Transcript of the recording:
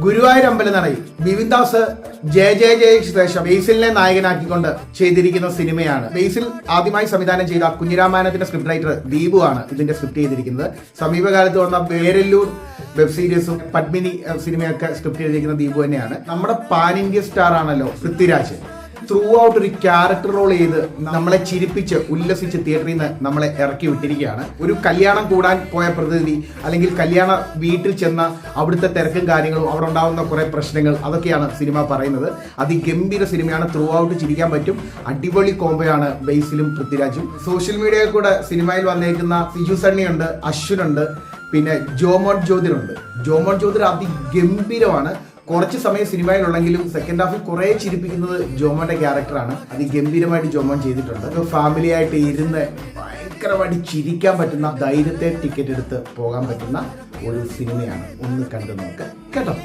ഗുരുവായൂർ അമ്പലനടയിൽ ബിവിൻദാസ് ജയക്ക് ശേഷം ബേസിലിനെ നായകനാക്കിക്കൊണ്ട് ചെയ്തിരിക്കുന്ന സിനിമയാണ്. ബേസിൽ ആദ്യമായി സംവിധാനം ചെയ്ത കുഞ്ഞിരാമായണത്തിന്റെ സ്ക്രിപ്റ്റ് റൈറ്റർ ദീപു ആണ് ഇതിന്റെ സ്ക്രിപ്റ്റ് ചെയ്തിരിക്കുന്നത്. സമീപകാലത്ത് വന്ന വേരല്ലൂർ വെബ് സീരീസും പത്മിനി സിനിമയൊക്കെ സ്ക്രിപ്റ്റ് ചെയ്തിരിക്കുന്ന ദീപു തന്നെയാണ്. നമ്മുടെ പാൻ ഇന്ത്യ സ്റ്റാർ ആണല്ലോ പൃഥ്വിരാജ്. ത്രൂ ഔട്ട് ഒരു ക്യാരക്ടർ റോൾ ചെയ്ത് നമ്മളെ ചിരിപ്പിച്ച് ഉല്ലസിച്ച് തിയേറ്ററിൽ നിന്ന് നമ്മളെ ഇറക്കി വിട്ടിരിക്കുകയാണ്. ഒരു കല്യാണം കൂടാൻ പോയ പ്രതിനിധി അല്ലെങ്കിൽ കല്യാണ വീട്ടിൽ ചെന്ന അവിടുത്തെ തിരക്കും കാര്യങ്ങളും അവിടെ ഉണ്ടാകുന്ന കുറെ പ്രശ്നങ്ങൾ അതൊക്കെയാണ് സിനിമ പറയുന്നത്. അതിഗംഭീര സിനിമയാണ്. ത്രൂ ഔട്ട് ചിരിക്കാൻ പറ്റും. അടിപൊളി കോംബോയാണ് ബേസിലും പൃഥ്വിരാജും. സോഷ്യൽ മീഡിയയിൽ കൂടെ സിനിമയിൽ വന്നേക്കുന്ന സിജു സണ്ണിയുണ്ട്, അശ്വിനുണ്ട്, പിന്നെ ജോമോൻ ജ്യോതിർ അതിഗംഭീരമാണ്. കുറച്ച് സമയം സിനിമയിലുണ്ടെങ്കിലും സെക്കൻഡ് ഹാഫിൽ കുറെ ചിരിപ്പിക്കുന്നത് ജോമോന്റെ ക്യാരക്ടറാണ്. അതിഗംഭീരമായിട്ട് ജോമോൻ ചെയ്തിട്ടുണ്ട്. ഫാമിലി ആയിട്ട് ഇരുന്ന് ഭയങ്കരമായിട്ട് ചിരിക്കാൻ പറ്റുന്ന, ധൈര്യത്തെ ടിക്കറ്റ് എടുത്ത് പോകാൻ പറ്റുന്ന ഒരു സിനിമയാണ്. ഒന്ന് കണ്ടു നോക്ക് കേട്ടോ.